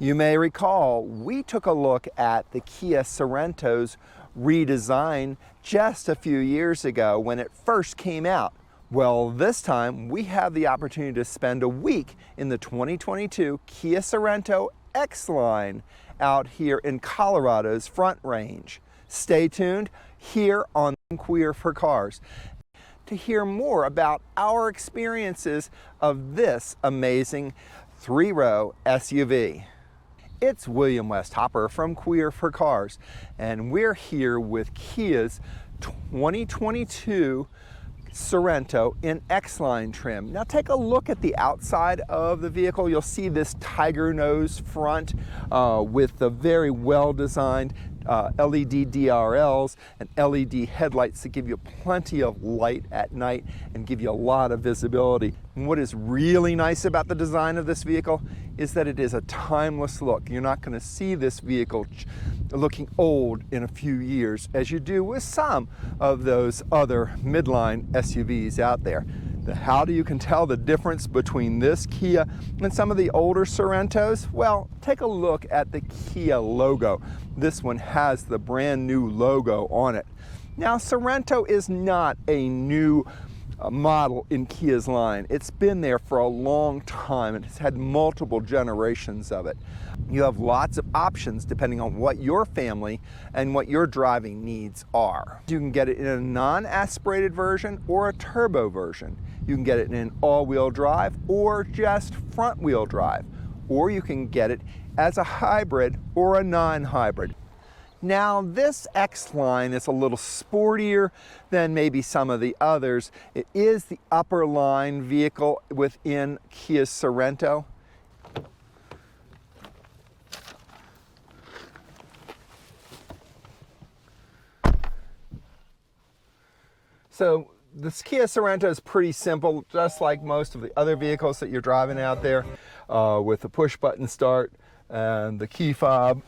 You may recall we took a look at the Kia Sorento's redesign just a few years ago when it first came out. Well, this time we have the opportunity to spend a week in the 2022 Kia Sorento X-Line out here in Colorado's Front Range. Stay tuned here on Queer4Cars to hear more about our experiences of this amazing three-row SUV. It's William West Hopper from Queer4Cars, and we're here with Kia's 2022 Sorento in X-Line trim. Now take a look at the outside of the vehicle. You'll see this tiger nose front with the very well-designed LED DRLs and LED headlights that give you plenty of light at night and give you a lot of visibility. And what is really nice about the design of this vehicle is that it is a timeless look. You're not going to see this vehicle looking old in a few years as you do with some of those other midline SUVs out there. How do you can tell the difference between this Kia and some of the older Sorentos? Well, take a look at the Kia logo. This one has the brand new logo on it. Now, Sorento is not a new model in Kia's line. It's been there for a long time and it's had multiple generations of it. You have lots of options depending on what your family and what your driving needs are. You can get it in a non-aspirated version or a turbo version. You can get it in an all-wheel drive or just front-wheel drive, or you can get it as a hybrid or a non-hybrid. Now, this X-Line is a little sportier than maybe some of the others. It is the upper line vehicle within Kia's Sorento. So this Kia Sorento is pretty simple, just like most of the other vehicles that you're driving out there, with the push button start and the key fob.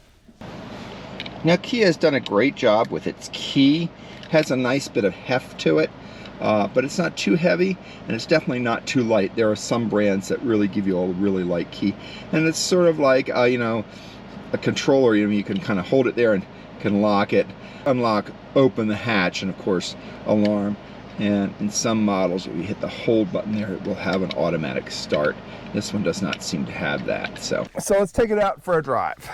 Now, Kia has done a great job with its key. It has a nice bit of heft to it, but it's not too heavy and it's definitely not too light. There are some brands that really give you a really light key, and it's sort of like a controller. You can kind of hold it there and can lock it, unlock, open the hatch, and of course alarm. And in some models, if you hit the hold button there, it will have an automatic start. This one does not seem to have that. So let's take it out for a drive.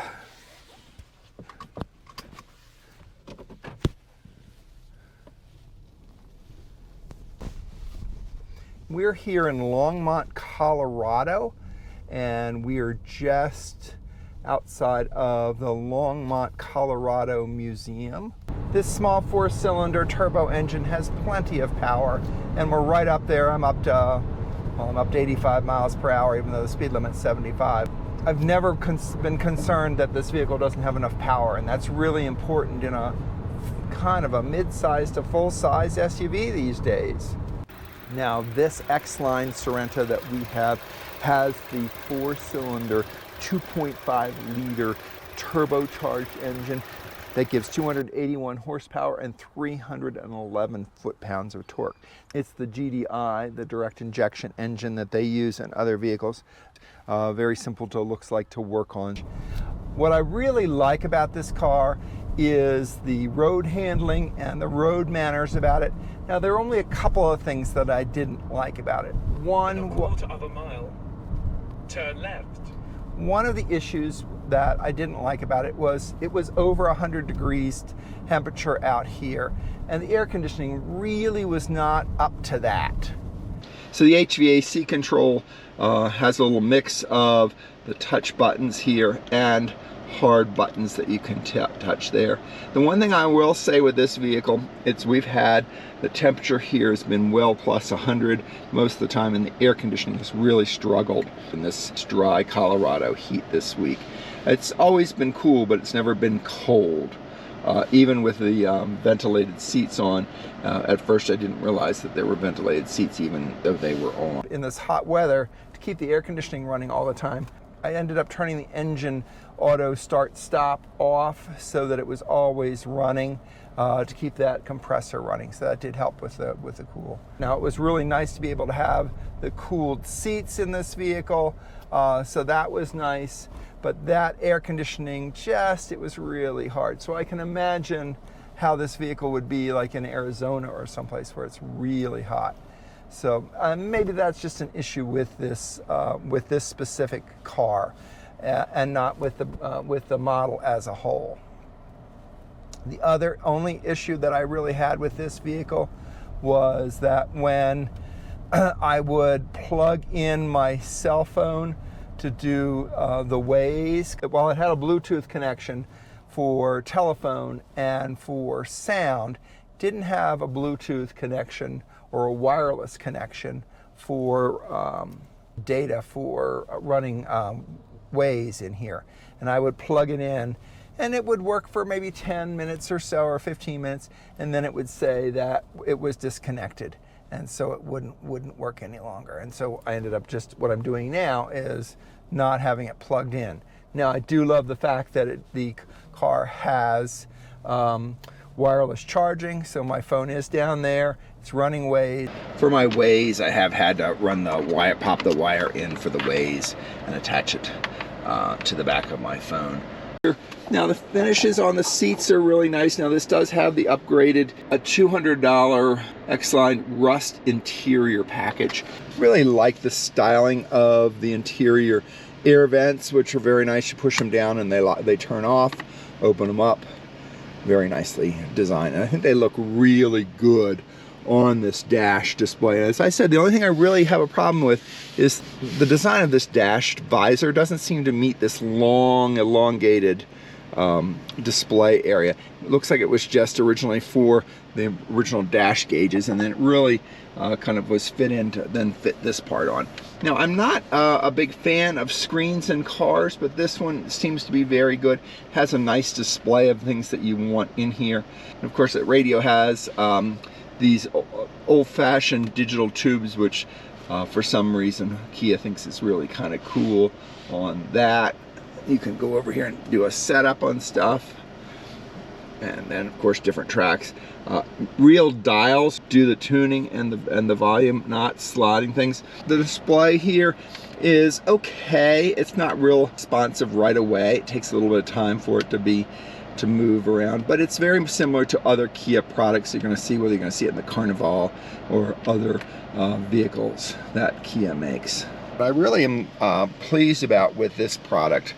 We're here in Longmont, Colorado, and we are just outside of the Longmont, Colorado Museum. This small four-cylinder turbo engine has plenty of power, and we're right up there. I'm up to 85 miles per hour, even though the speed limit's 75. I've never been concerned that this vehicle doesn't have enough power, and that's really important in a kind of a mid-size to full-size SUV these days. Now, this X-Line Sorento that we have has the four-cylinder 2.5-liter turbocharged engine that gives 281 horsepower and 311 foot-pounds of torque. It's the GDI, the direct injection engine that they use in other vehicles. Very simple to work on. What I really like about this car is the road handling and the road manners about it. Now, there are only a couple of things that I didn't like about it. One, 1/4 mile, turn left. One of the issues that I didn't like about it was over 100 degrees temperature out here, and the air conditioning really was not up to that. So the HVAC control has a little mix of the touch buttons here and hard buttons that you can touch there. The one thing I will say with this vehicle, we've had the temperature here has been well plus 100 most of the time, and the air conditioning has really struggled in this dry Colorado heat this week. It's always been cool, but it's never been cold. Even with the ventilated seats on, at first I didn't realize that there were ventilated seats even though they were on. In this hot weather, to keep the air conditioning running all the time, I ended up turning the engine auto start stop off so that it was always running to keep that compressor running. So that did help with the cool. Now it was really nice to be able to have the cooled seats in this vehicle. So that was nice, but that air conditioning it was really hard. So I can imagine how this vehicle would be like in Arizona or someplace where it's really hot. So maybe that's just an issue with this specific car, and not with the model as a whole. The only issue that I really had with this vehicle was that when I would plug in my cell phone to do the Waze, while it had a Bluetooth connection for telephone and for sound, didn't have a Bluetooth connection or a wireless connection for data for running Waze in here. And I would plug it in and it would work for maybe 10 minutes or so, or 15 minutes, and then it would say that it was disconnected, and so it wouldn't work any longer. And so I ended up what I'm doing now is not having it plugged in. Now I do love the fact that the car has wireless charging, so my phone is down there. It's running Waze. For my Waze, I have had to run the wire, pop the wire in for the Waze and attach it to the back of my phone. Now the finishes on the seats are really nice. Now this does have the upgraded $200 XLine rust interior package. Really like the styling of the interior air vents, which are very nice. You push them down and they turn off, open them up. Very nicely designed, and I think they look really good on this dash display. As I said, the only thing I really have a problem with is the design of this dash visor doesn't seem to meet this long, elongated display area. It looks like it was just originally for the original dash gauges, and then it really kind of was fit this part on. Now, I'm not a big fan of screens in cars, but this one seems to be very good. Has a nice display of things that you want in here. And of course, the radio has these old-fashioned digital tubes, which for some reason Kia thinks is really kind of cool on that. You can go over here and do a setup on stuff. And then of course different tracks. Real dials do the tuning and the volume, not slotting things. The display here is okay. It's not real responsive right away. It takes a little bit of time for it to move around, but it's very similar to other Kia products you're going to see, whether you're going to see it in the Carnival or other vehicles that Kia makes. What I really am pleased about with this product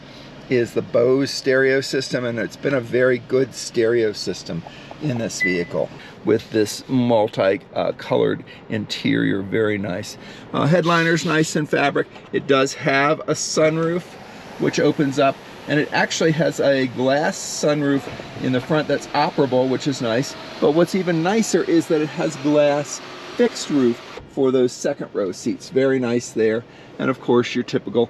is the Bose stereo system, and it's been a very good stereo system in this vehicle with this multi-colored interior. Very nice. Headliner's nice in fabric. It does have a sunroof which opens up, and it actually has a glass sunroof in the front that's operable, which is nice. But what's even nicer is that it has glass fixed roof for those second row seats. Very nice there. And of course your typical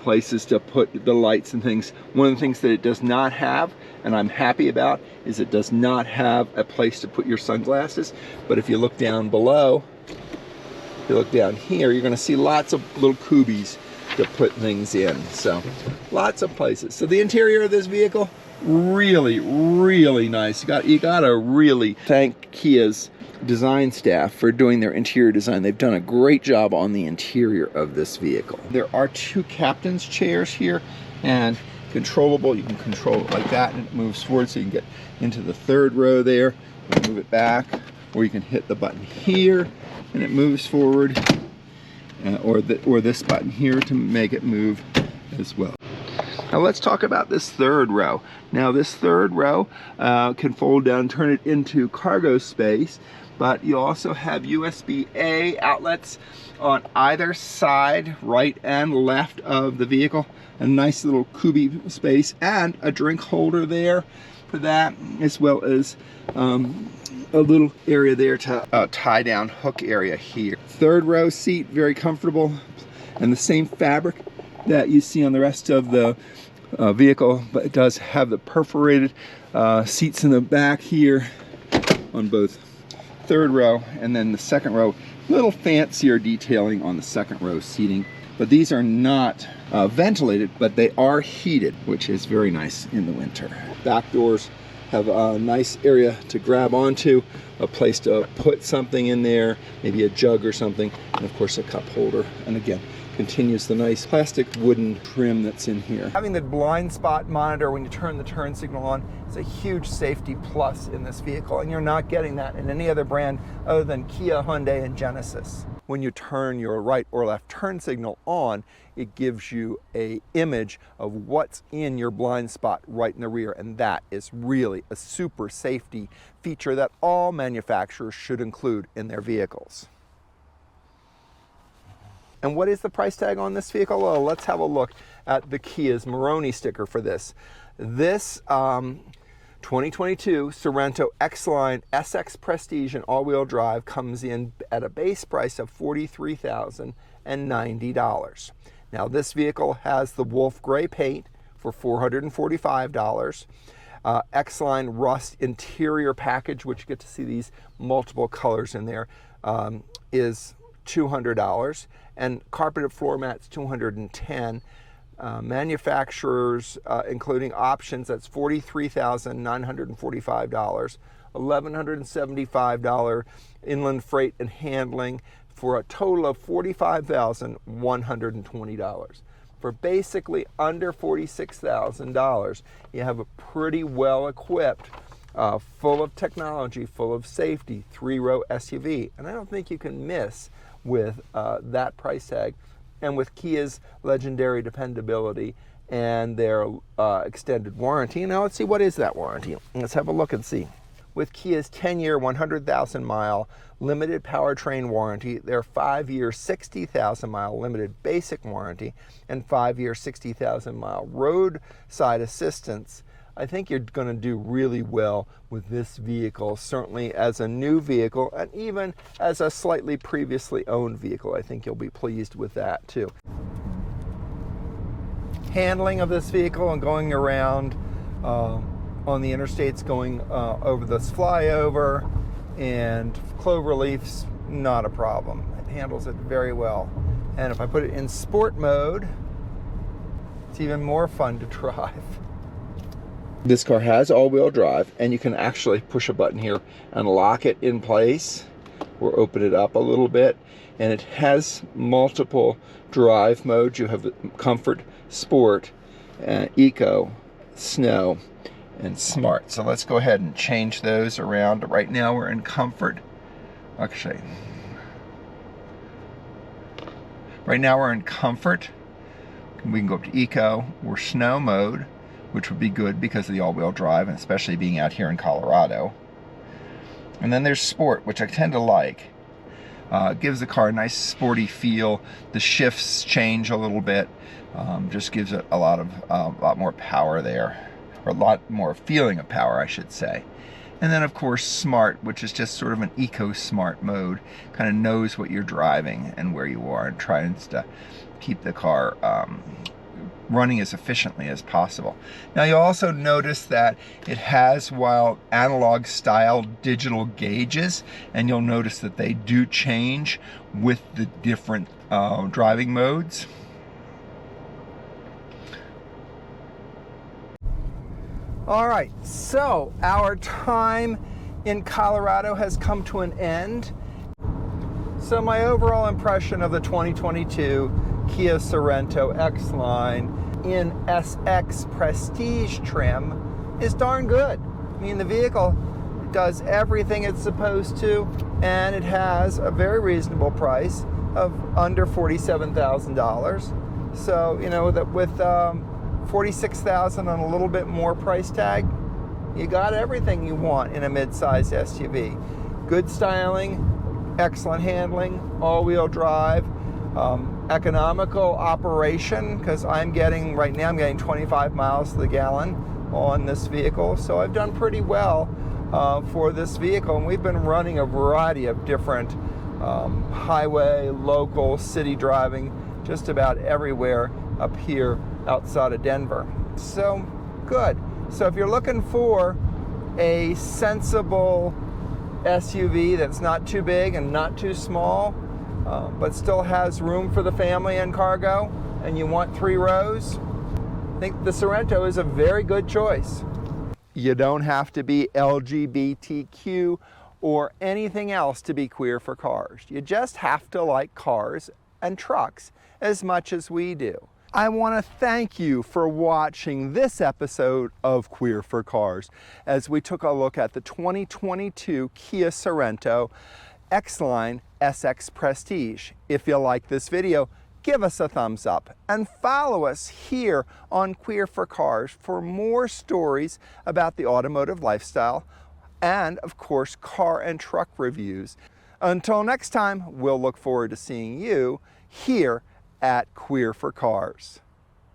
places to put the lights and things. One of the things that it does not have, and I'm happy about, is it does not have a place to put your sunglasses. But if you look down below, if you look down here, you're going to see lots of little cubies to put things in. So lots of places. So the interior of this vehicle, really, really nice. You gotta really thank Kia's design staff for doing their interior design. They've done a great job on the interior of this vehicle. There are two captain's chairs here, and controllable. You can control it like that and it moves forward, so you can get into the third row there, move it back, or you can hit the button here and it moves forward, or this button here to make it move as well. Now let's talk about this third row. Now this third row can fold down, turn it into cargo space, but you also have USB-A outlets on either side, right and left of the vehicle. A nice little cubby space and a drink holder there for that, as well as a little area there to tie down hook area here. Third row seat, very comfortable, and the same fabric that you see on the rest of the vehicle, but it does have the perforated seats in the back here on both third row and then the second row. Little fancier detailing on the second row seating. But these are not ventilated, but they are heated, which is very nice in the winter. Back doors have a nice area to grab onto, a place to put something in there, maybe a jug or something, and of course a cup holder. And again, continues the nice plastic wooden trim that's in here. Having the blind spot monitor when you turn the turn signal on is a huge safety plus in this vehicle, and you're not getting that in any other brand other than Kia, Hyundai, and Genesis. When you turn your right or left turn signal on, it gives you an image of what's in your blind spot right in the rear, and that is really a super safety feature that all manufacturers should include in their vehicles. And what is the price tag on this vehicle? Well, let's have a look at the Kia's Moroni sticker for this. This 2022 Sorento X-Line SX Prestige and all-wheel drive comes in at a base price of $43,090. Now this vehicle has the wolf gray paint for $445. X-Line rust interior package, which you get to see these multiple colors in there, is $200, and carpeted floor mats $210. Manufacturers, including options, that's $43,945, $1,175 inland freight and handling, for a total of $45,120. For basically under $46,000, you have a pretty well equipped, full of technology, full of safety, 3-row SUV. And I don't think you can miss with that price tag, and with Kia's legendary dependability and their extended warranty. Now let's see, what is that warranty? Let's have a look and see. With Kia's 10-year, 100,000-mile limited powertrain warranty, their 5-year, 60,000-mile limited basic warranty, and 5-year, 60,000-mile roadside assistance, I think you're going to do really well with this vehicle, certainly as a new vehicle, and even as a slightly previously owned vehicle. I think you'll be pleased with that too. Handling of this vehicle and going around on the interstates, going over this flyover and cloverleafs, not a problem. It handles it very well. And if I put it in sport mode, it's even more fun to drive. This car has all-wheel drive, and you can actually push a button here and lock it in place or open it up a little bit. And it has multiple drive modes. You have Comfort, Sport, Eco, Snow, and Smart. So let's go ahead and change those around. Right now we're in Comfort. Actually, right now we're in Comfort. We can go up to Eco or Snow mode, which would be good because of the all-wheel drive, and especially being out here in Colorado. And then there's Sport, which I tend to like. It gives the car a nice sporty feel. The shifts change a little bit. Just gives it a lot more power there, or a lot more feeling of power, I should say. And then of course Smart, which is just sort of an eco-smart mode, kind of knows what you're driving and where you are, and tries to keep the car running as efficiently as possible. Now you'll also notice that it has, while analog style, digital gauges, and you'll notice that they do change with the different driving modes. All right, so our time in Colorado has come to an end. So my overall impression of the 2022 Kia Sorento X-Line in SX Prestige trim is darn good. I mean, the vehicle does everything it's supposed to, and it has a very reasonable price of under $47,000. So, you know, that with $46,000 on a little bit more price tag, you got everything you want in a midsize SUV. Good styling, excellent handling, all-wheel drive, economical operation, because right now I'm getting 25 miles to the gallon on this vehicle, so I've done pretty well for this vehicle. And we've been running a variety of different highway, local, city driving, just about everywhere up here outside of Denver. So good. So if you're looking for a sensible SUV that's not too big and not too small, but still has room for the family and cargo, and you want 3 rows, I think the Sorento is a very good choice. You don't have to be LGBTQ or anything else to be queer for cars. You just have to like cars and trucks as much as we do. I want to thank you for watching this episode of Queer for Cars as we took a look at the 2022 Kia Sorento X-Line SX Prestige. If you like this video, give us a thumbs up and follow us here on Queer for Cars for more stories about the automotive lifestyle and, of course, car and truck reviews. Until next time, we'll look forward to seeing you here at Queer for Cars.